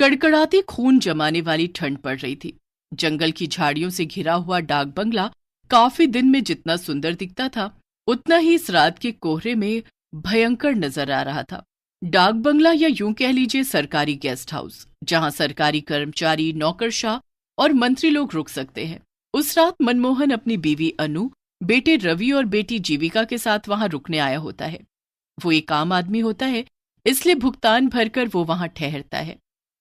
कड़कड़ाती खून जमाने वाली ठंड पड़ रही थी। जंगल की झाड़ियों से घिरा हुआ डाक बंगला काफी दिन में जितना सुंदर दिखता था, उतना ही इस रात के कोहरे में भयंकर नजर आ रहा था। डाक बंगला या यूं कह लीजिए सरकारी गेस्ट हाउस, जहां सरकारी कर्मचारी, नौकरशाह और मंत्री लोग रुक सकते हैं। उस रात मनमोहन अपनी बीवी अनु, बेटे रवि और बेटी जीविका के साथ वहां रुकने आया होता है। वो एक आम आदमी होता है, इसलिए भुगतान भरकर वो वहां ठहरता है।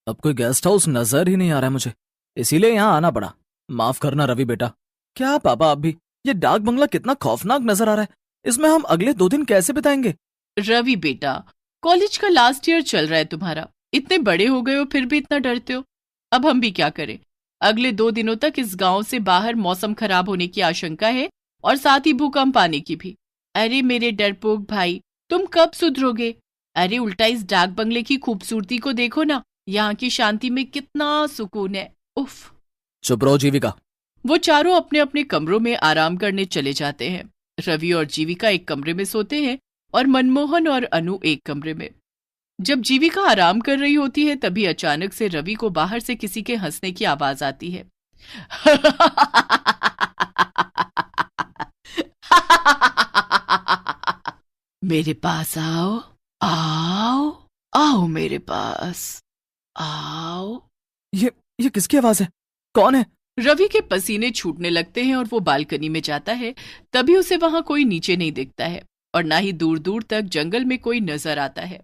अब कोई गेस्ट हाउस नजर ही नहीं आ रहा है मुझे, इसीलिए यहाँ आना पड़ा। माफ करना रवि बेटा। क्या पापा, आप भी? ये डाक बंगला कितना खौफनाक नजर आ रहा है। इसमें हम अगले 2 दिन कैसे बिताएंगे? रवि बेटा, कॉलेज का लास्ट ईयर चल रहा है तुम्हारा। इतने बड़े हो गए हो फिर भी इतना डरते हो। अब हम भी क्या करें? अगले 2 दिनों तक इस गांव से बाहर मौसम खराब होने की आशंका है और साथ ही भूकंप आने की भी। अरे मेरे डरपोक भाई, तुम कब सुधरोगे? अरे उल्टा इस डाक बंगले की खूबसूरती को देखो ना, यहाँ की शांति में कितना सुकून है। उफ। चुप रहो जीविका। वो चारों अपने अपने कमरों में आराम करने चले जाते हैं। रवि और जीविका एक कमरे में सोते हैं और मनमोहन और अनु एक कमरे में। जब जीविका आराम कर रही होती है तभी अचानक से रवि को बाहर से किसी के हंसने की आवाज आती है। मेरे पास आओ, आओ, आओ मेरे पास आओ। ये किसकी आवाज है? कौन है? रवि के पसीने छूटने लगते हैं और वो बालकनी में जाता है। तभी उसे वहां कोई नीचे नहीं दिखता है और ना ही दूर दूर तक जंगल में कोई नजर आता है।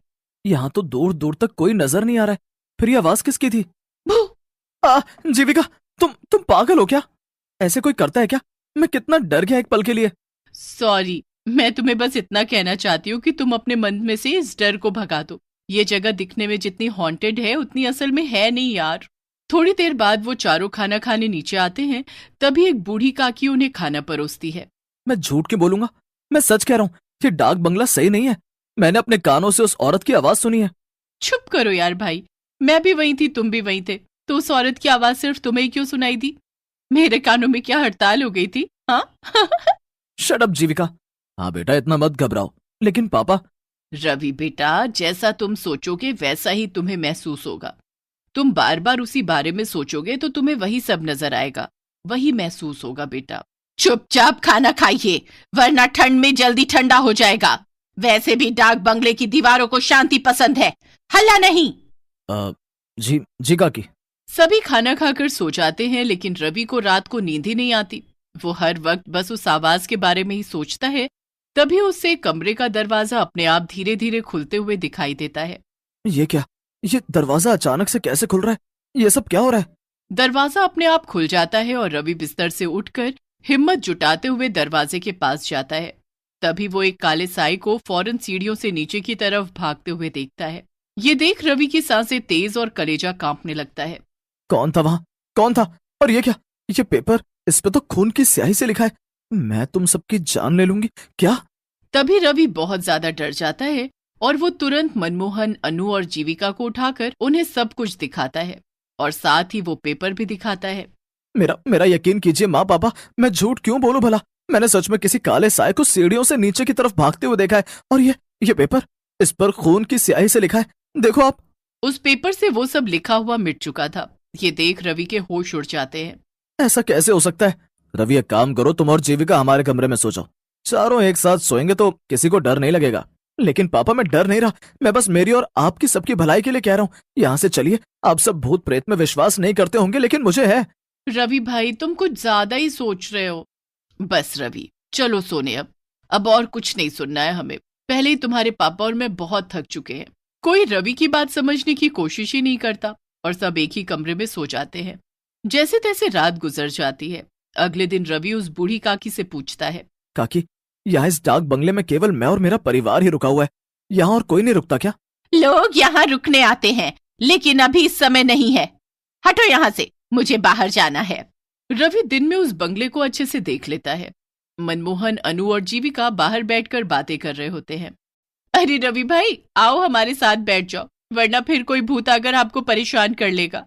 यहाँ तो दूर दूर तक कोई नजर नहीं आ रहा है। फिर ये आवाज किसकी थी? जीविका, तुम पागल हो क्या? ऐसे कोई करता है क्या? मैं कितना डर गया एक पल के लिए। सॉरी, मैं तुम्हें बस इतना कहना चाहती हूँ कि तुम अपने मन में से इस डर को भगा दो। ये जगह दिखने में जितनी हॉन्टेड है उतनी असल में है नहीं यार। थोड़ी देर बाद वो चारों खाना खाने नीचे आते हैं। तभी एक बूढ़ी काकी उन्हें खाना परोसती है। मैं झूठ क्यों बोलूंगा? मैं सच कह रहा हूँ, ये डाक बंगला सही नहीं है। मैंने अपने कानों से उस औरत की आवाज सुनी है। चुप करो यार भाई, मैं भी वहीं थी, तुम भी वहीं थे, तो उस औरत की आवाज सिर्फ तुम्हें ही क्यों सुनाई दी? मेरे कानों में क्या हड़ताल हो गई थी? हाँ। शट अप जीविका। हाँ बेटा, इतना मत घबराओ। लेकिन पापा। रवि बेटा, जैसा तुम सोचोगे वैसा ही तुम्हें महसूस होगा। तुम बार बार उसी बारे में सोचोगे तो तुम्हें वही सब नजर आएगा, वही महसूस होगा बेटा। चुपचाप खाना खाइए, वरना ठंड में जल्दी ठंडा हो जाएगा। वैसे भी डाक बंगले की दीवारों को शांति पसंद है, हल्ला नहीं। जी काकी। सभी खाना खाकर सो जाते हैं, लेकिन रवि को रात को नींद ही नहीं आती। वो हर वक्त बस उस आवाज के बारे में ही सोचता है। तभी उससे कमरे का दरवाजा अपने आप धीरे धीरे खुलते हुए दिखाई देता है। ये क्या? ये दरवाजा अचानक से कैसे खुल रहा है? ये सब क्या हो रहा है? दरवाजा अपने आप खुल जाता है और रवि बिस्तर से उठकर हिम्मत जुटाते हुए दरवाजे के पास जाता है। तभी वो एक काले साए को फौरन सीढ़ियों से नीचे की तरफ भागते हुए देखता है। ये देख रवि की सांसें तेज और कलेजा कांपने लगता है। कौन था वहां? कौन था? और ये क्या? ये पेपर, इस पे तो खून की स्याही से लिखा है, मैं तुम सबकी जान ले लूंगी। क्या? तभी रवि बहुत ज्यादा डर जाता है और वो तुरंत मनमोहन, अनु और जीविका को उठाकर उन्हें सब कुछ दिखाता है और साथ ही वो पेपर भी दिखाता है। मेरा यकीन कीजिए माँ पापा, मैं झूठ क्यों बोलूं भला? मैंने सच में किसी काले साए को सीढ़ियों से नीचे की तरफ भागते हुए देखा है। और ये पेपर, इस पर खून की स्याही से लिखा है, देखो आप। उस पेपर से वो सब लिखा हुआ मिट चुका था। ये देख रवि के होश उड़ जाते हैं। ऐसा कैसे हो सकता है? रवि, एक काम करो, तुम और जीविका हमारे कमरे में सो जाओ। चारों एक साथ सोएंगे तो किसी को डर नहीं लगेगा। लेकिन पापा, मैं डर नहीं रहा, मैं बस मेरी और आपकी सबकी भलाई के लिए कह रहा हूँ। यहाँ से चलिए। आप सब भूत प्रेत में विश्वास नहीं करते होंगे, लेकिन मुझे है। रवि भाई, तुम कुछ ज्यादा ही सोच रहे हो। बस रवि, चलो सोने। अब और कुछ नहीं सुनना है हमें। पहले ही तुम्हारे पापा और मैं बहुत थक चुके हैं। कोई रवि की बात समझने की कोशिश ही नहीं करता और सब एक ही कमरे में सो जाते हैं। जैसे तैसे रात गुजर जाती है। अगले दिन रवि उस बूढ़ी काकी से पूछता है, काकी, यहाँ इस डाक बंगले में केवल मैं और मेरा परिवार ही रुका हुआ है, यहाँ और कोई नहीं रुकता क्या? लोग यहाँ रुकने आते हैं, लेकिन अभी इस समय नहीं है। हटो यहाँ से, मुझे बाहर जाना है। रवि दिन में उस बंगले को अच्छे से देख लेता है। मनमोहन, अनु और जीविका बाहर बैठकर बातें कर रहे होते हैं। अरे रवि भाई, आओ हमारे साथ बैठ जाओ, वरना फिर कोई भूत आकर आपको परेशान कर लेगा।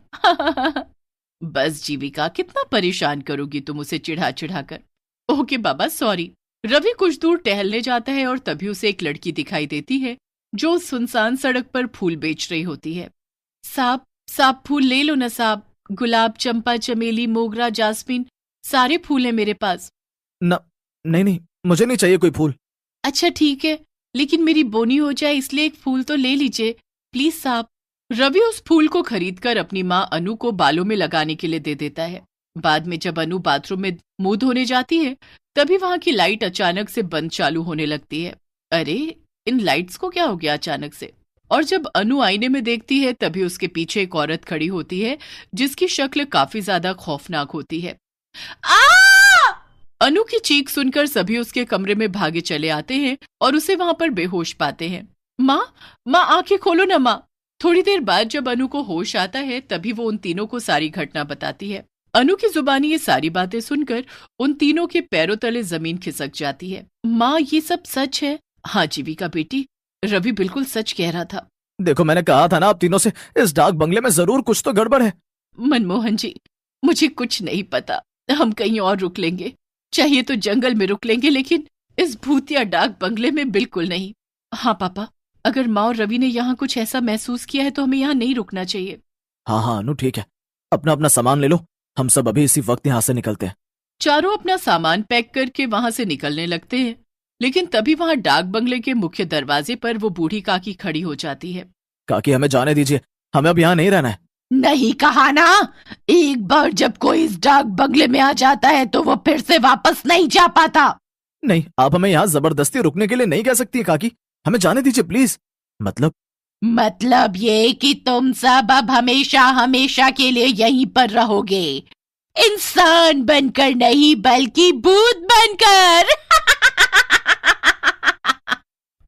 बस जीविका, कितना परेशान करोगी तुम उसे चिढ़ा चिढ़ा कर। ओके बाबा, सॉरी। रवि कुछ दूर टहलने जाता है और तभी उसे एक लड़की दिखाई देती है जो सुनसान सड़क पर फूल बेच रही होती है। साहब, साहब फूल ले लो ना साहब, गुलाब, चंपा, चमेली, मोगरा, जास्मीन, सारे फूल हैं मेरे पास। न, नहीं नहीं, मुझे नहीं चाहिए कोई फूल। अच्छा ठीक है, लेकिन मेरी बोनी हो जाए इसलिए एक फूल तो ले लीजिए प्लीज साहब। रवि उस फूल को खरीदकर अपनी माँ अनु को बालों में लगाने के लिए दे देता है। बाद में जब अनु बाथरूम में मुंह धोने जाती है तभी वहां की लाइट अचानक से बंद चालू होने लगती है। अरे इन लाइट्स को क्या हो गया अचानक से? और जब अनु आईने में देखती है तभी उसके पीछे एक औरत खड़ी होती है जिसकी शक्ल काफी ज्यादा खौफनाक होती है। आ! अनु की चीख सुनकर सभी उसके कमरे में भागे चले आते हैं और उसे वहां पर बेहोश पाते हैं। माँ, माँ आंखें खोलो ना माँ। थोड़ी देर बाद जब अनु को होश आता है तभी वो उन तीनों को सारी घटना बताती है। अनु की जुबानी ये सारी बातें सुनकर उन तीनों के पैरों तले जमीन खिसक जाती है। माँ, ये सब सच है? हाँ जीविका बेटी, रवि बिल्कुल सच कह रहा था। देखो, मैंने कहा था ना आप तीनों से, इस डाक बंगले में जरूर कुछ तो गड़बड़ है। मनमोहन जी, मुझे कुछ नहीं पता, हम कहीं और रुक लेंगे, चाहिए तो जंगल में रुक लेंगे, लेकिन इस भूतिया डाक बंगले में बिल्कुल नहीं। हाँ पापा, अगर माँ और रवि ने यहाँ कुछ ऐसा महसूस किया है तो हमें यहाँ नहीं रुकना चाहिए। हाँ हाँ अनु, ठीक है, अपना अपना सामान ले लो, हम सब अभी इसी वक्त यहाँ से निकलते हैं। चारों अपना सामान पैक करके वहां से निकलने लगते हैं, लेकिन तभी वहां डाक बंगले के मुख्य दरवाजे पर वो बूढ़ी काकी खड़ी हो जाती है। काकी, हमें जाने दीजिए, हमें अब यहाँ नहीं रहना है। नहीं कहा ना, एक बार जब कोई इस डाक बंगले में आ जाता है तो वो फिर से वापस नहीं जा पाता। नहीं, आप हमें यहाँ जबरदस्ती रुकने के लिए नहीं कह सकती काकी, हमें जाने दीजिए प्लीज। मतलब ये कि तुम सब अब हमेशा हमेशा के लिए यहीं पर रहोगे, इंसान बनकर नहीं बल्कि भूत बनकर।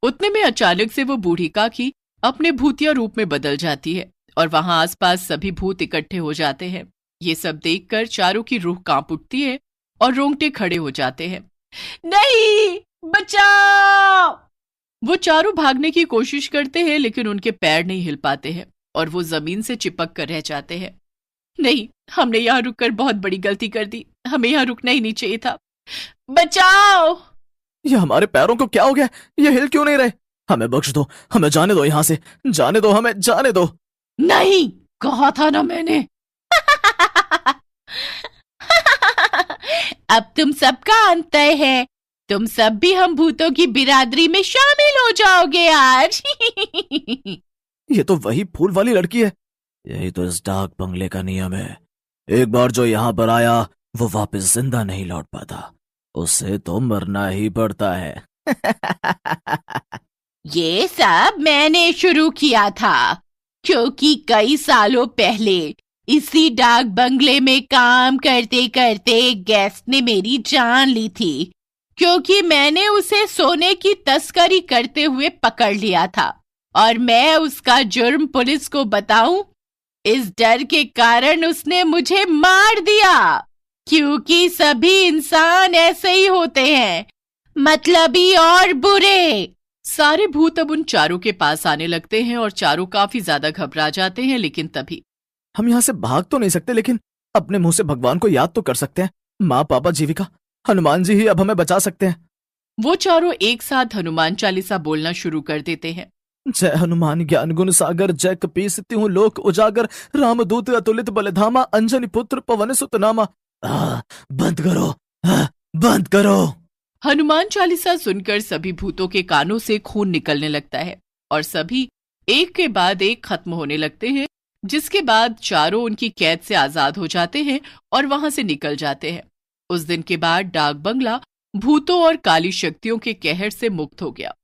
उतने में अचानक से वो बूढ़ी काकी अपने भूतिया रूप में बदल जाती है और वहां आसपास सभी भूत इकट्ठे हो जाते हैं। ये सब देखकर चारों की रूह कांप उठती है और रोंगटे खड़े हो जाते हैं। नहीं, बचाओ! वो चारों भागने की कोशिश करते हैं लेकिन उनके पैर नहीं हिल पाते हैं और वो जमीन से चिपक कर रह जाते हैं। नहीं, हमने यहाँ रुककर बहुत बड़ी गलती कर दी, हमें यहाँ रुकना ही नहीं चाहिए था। बचाओ! ये हमारे पैरों को क्या हो गया? ये हिल क्यों नहीं रहे? हमें बख्श दो, हमें जाने दो यहाँ से, जाने दो, हमें जाने दो। नहीं, कहा था ना मैंने। अब तुम सबका अंत है, तुम सब भी हम भूतों की बिरादरी में शामिल हो जाओगे आज। ये तो वही फूल वाली लड़की है। यही तो इस डाक बंगले का नियम है, एक बार जो यहाँ पर आया वो वापस जिंदा नहीं लौट पाता, उसे तो मरना ही पड़ता है। ये सब मैंने शुरू किया था, क्योंकि कई सालों पहले इसी डाक बंगले में काम करते करते एक गेस्ट ने मेरी जान ली थी, क्योंकि मैंने उसे सोने की तस्करी करते हुए पकड़ लिया था और मैं उसका जुर्म पुलिस को बताऊं, इस डर के कारण उसने मुझे मार दिया, क्योंकि सभी इंसान ऐसे ही होते हैं, मतलबी और बुरे। सारे भूत अब उन चारों के पास आने लगते हैं और चारों काफी ज्यादा घबरा जाते हैं। लेकिन तभी हम यहाँ से भाग तो नहीं सकते, लेकिन अपने मुंह से भगवान को याद तो कर सकते हैं। माँ, पापा, जीविका, हनुमान जी ही अब हमें बचा सकते हैं। वो चारों एक साथ हनुमान चालीसा बोलना शुरू कर देते हैं। जय हनुमान ज्ञान गुण सागर, जय कपीस तिहु लोक उजागर, रामदूत अतुलित बलधामा, अंजनी पुत्र पवन सुत नामा। बंद करो, बंद करो। हनुमान चालीसा सुनकर सभी भूतों के कानों से खून निकलने लगता है और सभी एक के बाद एक खत्म होने लगते हैं, जिसके बाद चारों उनकी कैद से आजाद हो जाते हैं और वहां से निकल जाते हैं। उस दिन के बाद डाक बंगला भूतों और काली शक्तियों के कहर से मुक्त हो गया।